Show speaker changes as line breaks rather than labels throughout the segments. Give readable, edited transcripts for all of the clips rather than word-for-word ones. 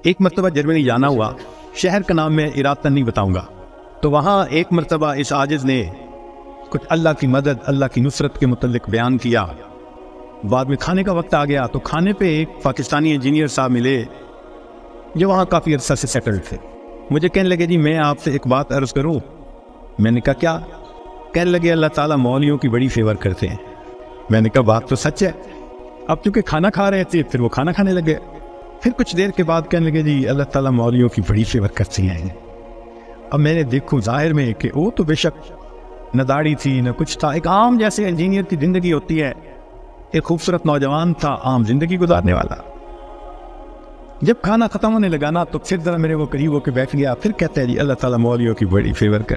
ایک مرتبہ جرمنی جانا ہوا، شہر کا نام میں ارادتاً نہیں بتاؤں گا، تو وہاں ایک مرتبہ اس عاجز نے کچھ اللہ کی مدد، اللہ کی نصرت کے متعلق بیان کیا۔ بعد میں کھانے کا وقت آ گیا تو کھانے پہ ایک پاکستانی انجینئر صاحب ملے جو وہاں کافی عرصہ سے سیٹلڈ تھے۔ مجھے کہنے لگے جی میں آپ سے ایک بات عرض کروں۔ میں نے کہا کیا؟ کہنے لگے اللہ تعالیٰ مولویوں کی بڑی فیور کرتے ہیں۔ میں نے کہا بات تو سچ ہے۔ اب چونکہ کھانا کھا رہے تھے پھر وہ کھانا کھانے لگے، پھر کچھ دیر کے بعد کہنے لگے جی اللہ تعالیٰ مولویوں کی بڑی فیور کرتے ہیں۔ اب میں نے دیکھو ظاہر میں کہ وہ تو بے شک نہ داڑھی تھی نہ کچھ تھا، ایک عام جیسے انجینئر کی زندگی ہوتی ہے، ایک خوبصورت نوجوان تھا عام زندگی گزارنے والا۔ جب کھانا ختم ہونے لگا نا تو پھر ذرا میرے وہ قریب ہو کے بیٹھ گیا، پھر کہتا ہے جی اللہ تعالیٰ مولویوں کی بڑی فیور کر۔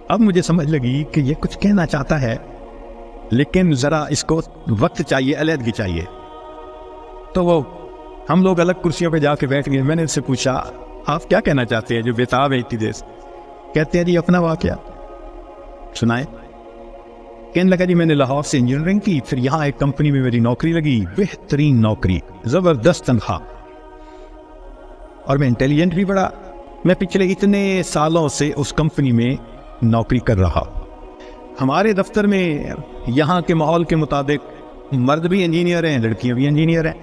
اب مجھے سمجھ لگی کہ یہ کچھ کہنا چاہتا ہے لیکن ذرا اس کو وقت چاہیے، علیحدگی چاہیے۔ تو وہ ہم لوگ الگ کرسیوں پہ جا کے بیٹھ گئے۔ میں نے اس سے پوچھا آپ کیا کہنا چاہتے ہیں جو بےتاب ہے اتنی دیر سے؟ کہتے ہیں جی اپنا واقعہ سنائے۔ کہنے لگا جی میں نے لاہور سے انجینئرنگ کی، پھر یہاں ایک کمپنی میں میری نوکری لگی، بہترین نوکری، زبردست تنخواہ، اور میں انٹیلیجنٹ بھی بڑا۔ میں پچھلے اتنے سالوں سے اس کمپنی میں نوکری کر رہا۔ ہمارے دفتر میں یہاں کے ماحول کے مطابق مرد بھی انجینئر ہیں، لڑکیاں بھی انجینئر ہیں۔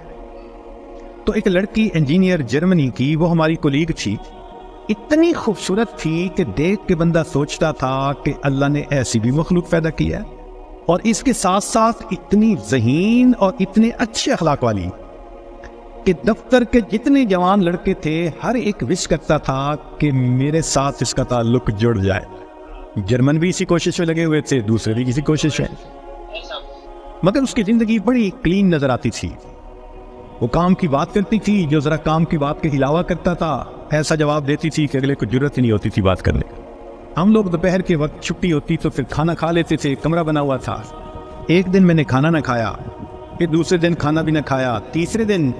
تو ایک لڑکی انجینئر جرمنی کی، وہ ہماری کولیگ تھی، اتنی خوبصورت تھی کہ دیکھ کے بندہ سوچتا تھا کہ اللہ نے ایسی بھی مخلوق پیدا کی ہے، اور اس کے ساتھ ساتھ اتنی ذہین اور اتنے اچھے اخلاق والی کہ دفتر کے جتنے جوان لڑکے تھے ہر ایک وش کرتا تھا کہ میرے ساتھ اس کا تعلق جڑ جائے۔ جرمن بھی اسی کوشش میں لگے ہوئے تھے، دوسرے بھی کسی کوشش میں، مگر اس کی زندگی بڑی کلین نظر آتی تھی۔ وہ کام کی بات کرتی تھی، جو ذرا کام کی بات کے علاوہ کرتا تھا ایسا جواب دیتی تھی کہ اگلے کو ضرورت ہی نہیں ہوتی تھی بات کرنے کا۔ ہم لوگ دوپہر کے وقت چھٹی ہوتی تو پھر کھانا کھا لیتے تھے، کمرہ بنا ہوا تھا۔ ایک دن میں نے کھانا نہ کھایا، پھر دوسرے دن کھانا بھی نہ کھایا، تیسرے دن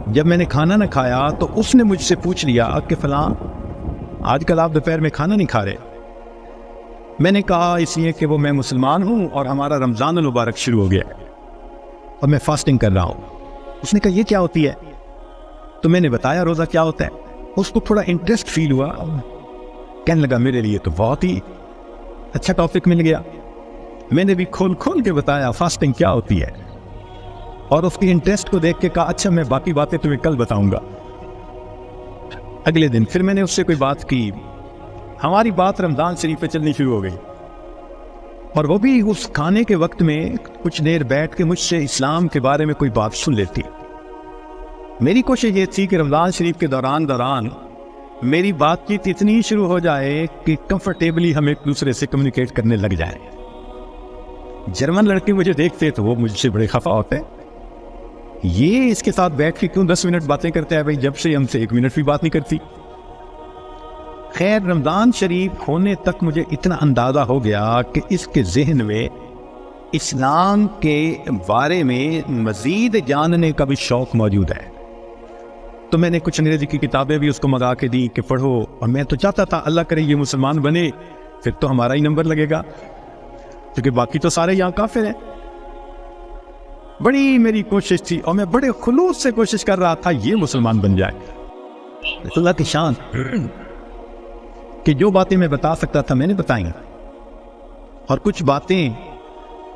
جب میں نے کھانا نہ کھایا تو اس نے مجھ سے پوچھ لیا کہ فلاں آج کل آپ دوپہر میں کھانا نہیں کھا رہے؟ میں نے کہا اس لیے کہ وہ میں مسلمان ہوں اور ہمارا رمضان المبارک شروع ہو گیا ہے اور میں فاسٹنگ کر رہا ہوں۔ اس نے کہا یہ کیا ہوتی ہے؟ تو میں نے بتایا روزہ کیا ہوتا ہے۔ اس کو تھوڑا انٹرسٹ فیل ہوا، کہنے لگا میرے لیے تو بہت ہی اچھا ٹاپک مل گیا۔ میں نے بھی کھول کے بتایا فاسٹنگ کیا ہوتی ہے، اور اس کی انٹرسٹ کو دیکھ کے کہا اچھا میں باقی باتیں تمہیں کل بتاؤں گا۔ اگلے دن پھر میں نے اس سے کوئی بات کی، ہماری بات رمضان شریف پہ چلنی شروع ہو گئی، اور وہ بھی اس کھانے کے وقت میں کچھ دیر بیٹھ کے مجھ سے اسلام کے بارے میں کوئی بات سن لیتی۔ میری کوشش یہ تھی کہ رمضان شریف کے دوران میری بات چیت اتنی شروع ہو جائے کہ کمفرٹیبلی ہم ایک دوسرے سے کمیونیکیٹ کرنے لگ جائیں۔ جرمن لڑکے مجھے دیکھتے تو وہ مجھ سے بڑے خفا ہوتے، یہ اس کے ساتھ بیٹھ کے کیوں 10 منٹ باتیں کرتے ہیں بھائی، جب سے ہم سے 1 منٹ بھی بات نہیں کرتی۔ خیر رمضان شریف ہونے تک مجھے اتنا اندازہ ہو گیا کہ اس کے ذہن میں اسلام کے بارے میں مزید جاننے کا بھی شوق موجود ہے۔ تو میں نے کچھ انگریزی کی کتابیں بھی اس کو منگا کے دی کہ پڑھو، اور میں تو چاہتا تھا اللہ کرے یہ مسلمان بنے، پھر تو ہمارا ہی نمبر لگے گا، کیونکہ باقی تو سارے یہاں کافر ہیں۔ بڑی میری کوشش تھی اور میں بڑے خلوص سے کوشش کر رہا تھا یہ مسلمان بن جائے۔ اللہ کی شان کہ جو باتیں میں بتا سکتا تھا میں نے بتائیں، اور کچھ باتیں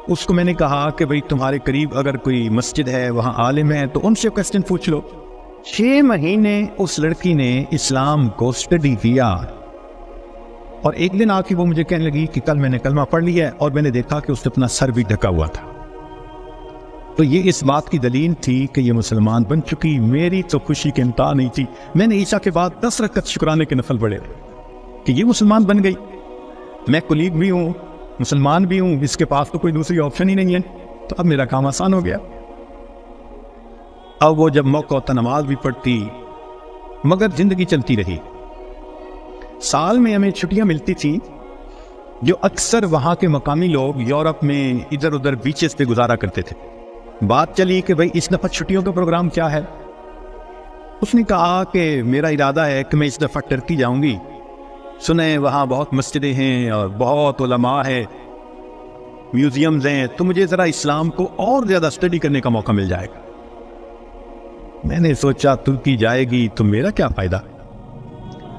اس کو میں نے کہا کہ بھئی تمہارے قریب اگر کوئی مسجد ہے وہاں عالم ہے تو ان سے کوسچن پوچھ لو۔ 6 مہینے اس لڑکی نے اسلام کو اسٹڈی کیا، اور ایک دن آ کے وہ مجھے کہنے لگی کہ کل میں نے کلمہ پڑھ لیا ہے، اور میں نے دیکھا کہ اس نے اپنا سر بھی ڈھکا ہوا تھا۔ تو یہ اس بات کی دلیل تھی کہ یہ مسلمان بن چکی۔ میری تو خوشی کے انتہا نہیں تھی۔ میں نے عشاء کے بعد 10 رکعت شکرانے کے نفل پڑھے کہ یہ مسلمان بن گئی۔ میں کولیگ بھی ہوں، مسلمان بھی ہوں، اس کے پاس تو کوئی دوسری آپشن ہی نہیں ہے، تو اب میرا کام آسان ہو گیا۔ اب وہ جب موقع ہوتا نماز بھی پڑھتی، مگر زندگی چلتی رہی۔ سال میں ہمیں چھٹیاں ملتی تھیں جو اکثر وہاں کے مقامی لوگ یورپ میں ادھر ادھر بیچز پہ گزارا کرتے تھے۔ بات چلی کہ بھئی اس دفعہ چھٹیوں کا پروگرام کیا ہے؟ اس نے کہا کہ میرا ارادہ ہے کہ میں اس دفعہ ٹرکی جاؤں گی، سنیں وہاں بہت مسجدیں ہیں اور بہت علماء ہیں، میوزیمز ہیں، تو مجھے ذرا اسلام کو اور زیادہ اسٹڈی کرنے کا موقع مل جائے گا۔ میں نے سوچا ترکی جائے گی تو میرا کیا فائدہ.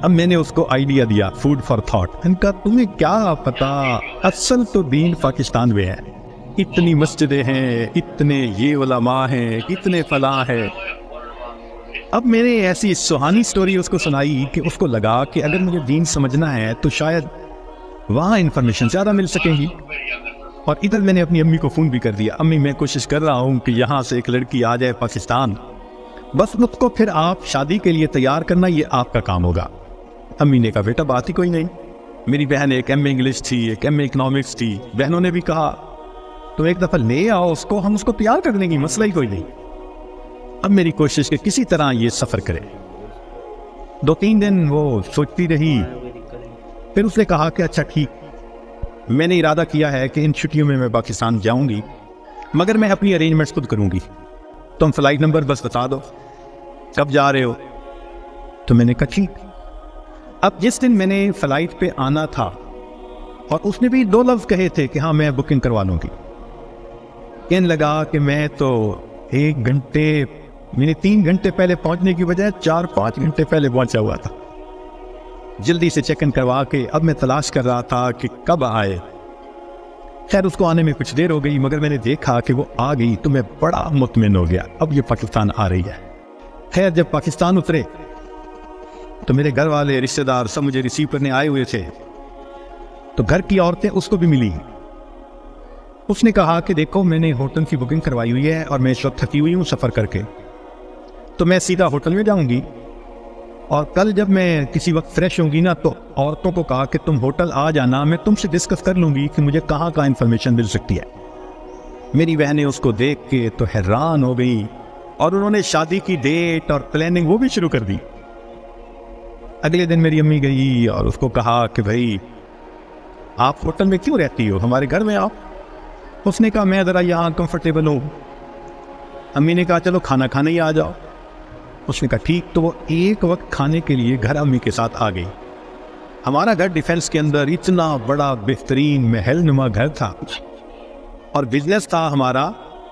اب میں نے اس کو آئیڈیا دیا, فوڈ فار تھاٹ. ان کا تمہیں کیا پتا, اصل تو دین پاکستان میں ہے. اتنی مسجدیں ہیں, اتنے یہ علماء ہیں, اتنے فلاں ہیں. اب میں نے ایسی سہانی سٹوری اس کو سنائی کہ اس کو لگا کہ اگر مجھے دین سمجھنا ہے تو شاید وہاں انفارمیشن زیادہ مل سکیں گی. اور ادھر میں نے اپنی امی کو فون بھی کر دیا, امی میں کوشش کر رہا ہوں کہ یہاں سے ایک لڑکی آ جائے پاکستان, بس اس کو پھر آپ شادی کے لیے تیار کرنا, یہ آپ کا کام ہوگا. امی نے کہا بیٹا بات ہی کوئی نہیں. میری بہن ایک ایم اے انگلش تھی, ایک ایم اے اکنامکس تھی. بہنوں نے بھی کہا تو ایک دفعہ لے آؤ اس کو, ہم اس کو تیار کر دیں گے, مسئلہ ہی کوئی نہیں. اب میری کوشش کہ کسی طرح یہ سفر کرے. 2-3 دن وہ سوچتی رہی, پھر اس نے کہا کہ اچھا ٹھیک, میں نے ارادہ کیا ہے کہ ان چھٹیوں میں پاکستان جاؤں گی, مگر میں اپنی ارینجمنٹس خود کروں گی. تم فلائٹ نمبر بس بتا دو, کب جا رہے ہو. تو میں نے کہا ٹھیک. اب جس دن میں نے فلائٹ پہ آنا تھا, اور اس نے بھی 2 لفظ کہے تھے کہ ہاں میں بکنگ کروا لوں گی, کہنے لگا کہ میں تو 1 گھنٹے, میں نے 3 گھنٹے پہلے پہنچنے کی بجائے 4-5 گھنٹے پہلے پہنچا ہوا تھا. جلدی سے چیک ان کروا کے اب میں تلاش کر رہا تھا کہ کب آئے. خیر اس کو آنے میں کچھ دیر ہو گئی, مگر میں نے دیکھا کہ وہ آ گئی تو میں بڑا مطمئن ہو گیا, اب یہ پاکستان آ رہی ہے. خیر جب پاکستان اترے تو میرے گھر والے, رشتہ دار سب مجھے ریسیو کرنے آئے ہوئے تھے. تو گھر کی عورتیں اس کو بھی ملی. اس نے کہا کہ دیکھو میں نے ہوٹل کی بکنگ کروائی ہوئی ہے اور میں اس وقت تھکی ہوئی ہوں سفر کر کے, تو میں سیدھا ہوٹل میں جاؤں گی, اور کل جب میں کسی وقت فریش ہوں گی نا تو عورتوں کو کہا کہ تم ہوٹل آ جانا, میں تم سے ڈسکس کر لوں گی کہ مجھے کہاں کا انفارمیشن مل سکتی ہے. میری بہنیں اس کو دیکھ کے تو حیران ہو گئی, اور انہوں نے شادی کی ڈیٹ اور پلاننگ وہ بھی شروع کر دی. اگلے دن میری امی گئی اور اس کو کہا کہ بھائی آپ ہوٹل میں کیوں رہتی ہو, ہمارے گھر میں آؤ. اس نے کہا میں ذرا یہاں کمفرٹیبل ہوں. امی نے کہا چلو کھانا کھانے ہی آ جاؤ. اس نے کہا ٹھیک. تو وہ ایک وقت کھانے کے لیے گھر امی کے ساتھ آ گئی. ہمارا گھر ڈیفینس کے اندر اتنا بڑا بہترین محل نما گھر تھا, اور بزنس تھا ہمارا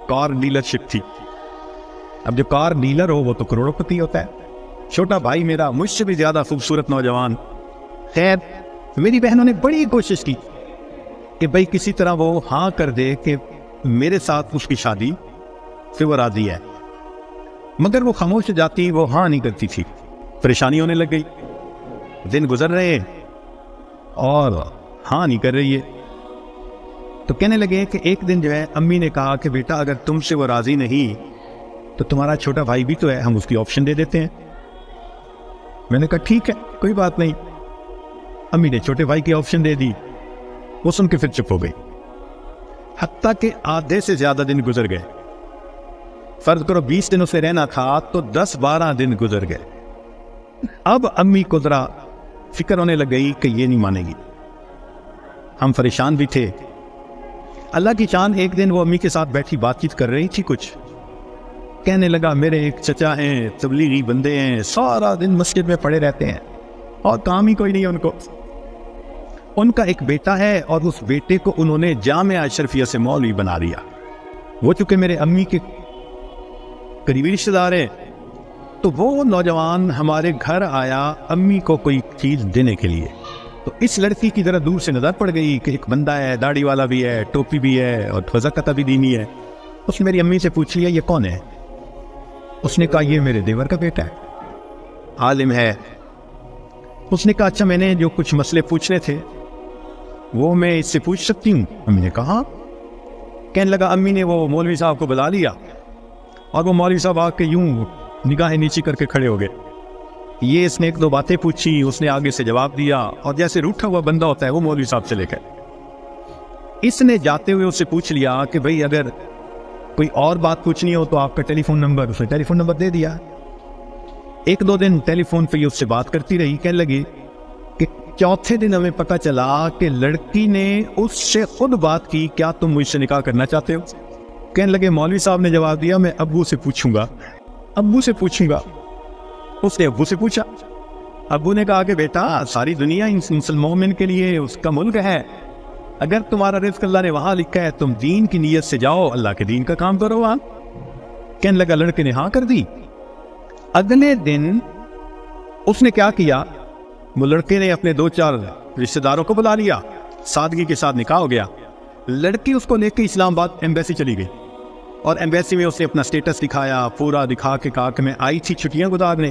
کار ڈیلرشپ تھی. اب جو کار ڈیلر ہو وہ تو کروڑوں پتی ہوتا ہے. چھوٹا بھائی میرا مجھ سے بھی زیادہ خوبصورت نوجوان. خیر میری بہنوں نے بڑی کوشش کی کہ بھائی کسی طرح وہ ہاں کر دے کہ میرے ساتھ اس کی شادی سے وہ راضی ہے, مگر وہ خاموش جاتی, وہ ہاں نہیں کرتی تھی. پریشانی ہونے لگ گئی, دن گزر رہے اور ہاں نہیں کر رہی ہے. تو کہنے لگے کہ ایک دن جو ہے امی نے کہا کہ بیٹا اگر تم سے وہ راضی نہیں تو تمہارا چھوٹا بھائی بھی تو ہے, ہم اس کی آپشن دے دیتے ہیں. میں نے کہا ٹھیک ہے کوئی بات نہیں. امی نے چھوٹے بھائی کی آپشن دے دی. وہ سن کے پھر چپ ہو گئی. حتیٰ کہ آدھے سے زیادہ دن گزر گئے. فرض کرو 20 دنوں سے رہنا تھا تو 10-12 دن گزر گئے. اب امی کو ذرا فکر ہونے لگ گئی کہ یہ نہیں مانے گی. ہم پریشان بھی تھے. اللہ کی شان ایک دن وہ امی کے ساتھ بیٹھی بات چیت کر رہی تھی کچھ. کہنے لگا میرے ایک چچا ہیں, تبلیغی بندے ہیں, سارا دن مسجد میں پڑے رہتے ہیں اور کام ہی کوئی نہیں ہے ان کو. ان کا ایک بیٹا ہے اور اس بیٹے کو انہوں نے جامعہ اشرفیہ سے مولوی بنا دیا. وہ چونکہ میرے امی کے قریبی رشتہ دار ہیں تو وہ نوجوان ہمارے گھر آیا امی کو کوئی چیز دینے کے لیے. تو اس لڑکی کی ذرا دور سے نظر پڑ گئی کہ ایک بندہ ہے, داڑھی والا بھی ہے, ٹوپی بھی ہے اور وضاقت بھی دینی ہے. اس نے میری امی سے پوچھ لیا یہ کون ہے. اس نے کہا یہ میرے دیور کا بیٹا ہے, عالم ہے. اس نے کہا اچھا میں نے جو کچھ مسئلے پوچھنے تھے وہ میں اس سے پوچھ سکتی ہوں. امی نے کہا. کہنے لگا امی نے وہ مولوی صاحب کو بلا لیا اور وہ مولوی صاحب آ کے یوں نگاہیں نیچی کر کے کھڑے ہو گئے. یہ اس نے 1-2 باتیں پوچھی, اس نے آگے سے جواب دیا, اور جیسے روٹھا ہوا بندہ ہوتا ہے وہ مولوی صاحب چلے گئے. اس نے جاتے ہوئے اس سے پوچھ لیا کہ بھئی اگر کوئی اور بات پوچھنی ہو تو آپ کا ٹیلی فون نمبر. اس نے ٹیلی فون نمبر دے دیا. 1-2 دن ٹیلی فون پہ اس سے بات کرتی رہی. کہنے لگی کہ چوتھے دن ہمیں پتہ چلا کہ لڑکی نے اس سے خود بات کی, کیا تم مجھ سے نکاح کرنا چاہتے ہو. کہنے لگے مولوی صاحب نے جواب دیا میں ابو سے پوچھوں گا. اس نے ابو سے پوچھا. ابو نے کہا کہ بیٹا ساری دنیا مسلم مومن کے لیے اس کا ملک ہے, اگر تمہارا رزق اللہ نے وہاں لکھا ہے تم دین کی نیت سے جاؤ, اللہ کے دین کا کام کرو وہاں. کہنے لگا لڑکے نے ہاں کر دی. اگلے دن اس نے کیا کیا، وہ لڑکے نے اپنے 2-4 رشتہ داروں کو بلا لیا، سادگی کے ساتھ نکاح ہو گیا. لڑکی اس کو لے کے اسلام آباد ایمبیسی چلی گئی، اور ایمبیسی میں اس نے اپنا سٹیٹس دکھایا، پورا دکھا کے کہا کہ میں آئی تھی چھٹیاں گزارنے،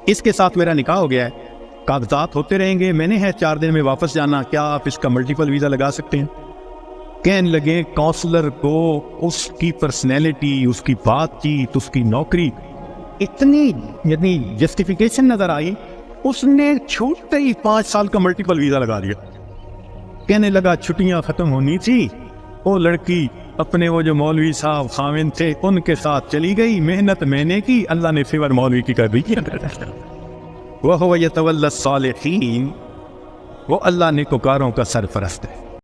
اس کے ساتھ میرا نکاح ہو گیا ہے، کاغذات ہوتے رہیں گے، میں نے ہے 4 دن میں واپس جانا، کیا آپ اس کا ملٹیپل ویزا لگا سکتے ہیں؟ کہنے لگے کونسلر کو اس کی پرسنالٹی، اس کی بات چیت، اس کی نوکری اتنی یعنی جسٹیفیکیشن نظر آئی، اس نے چھوٹے ہی 5 سال کا ملٹیپل ویزا لگا دیا. کہنے لگا چھٹیاں ختم ہونی تھی، وہ لڑکی اپنے وہ جو مولوی صاحب خاوند تھے ان کے ساتھ چلی گئی، محنت میں نے کی، اللہ نے فیور مولوی کی کر دی. وَهُوَ يَتَوَلَّى الصَّالِحِينَ، وہ اللہ نیکوکاروں کا سرپرست ہے.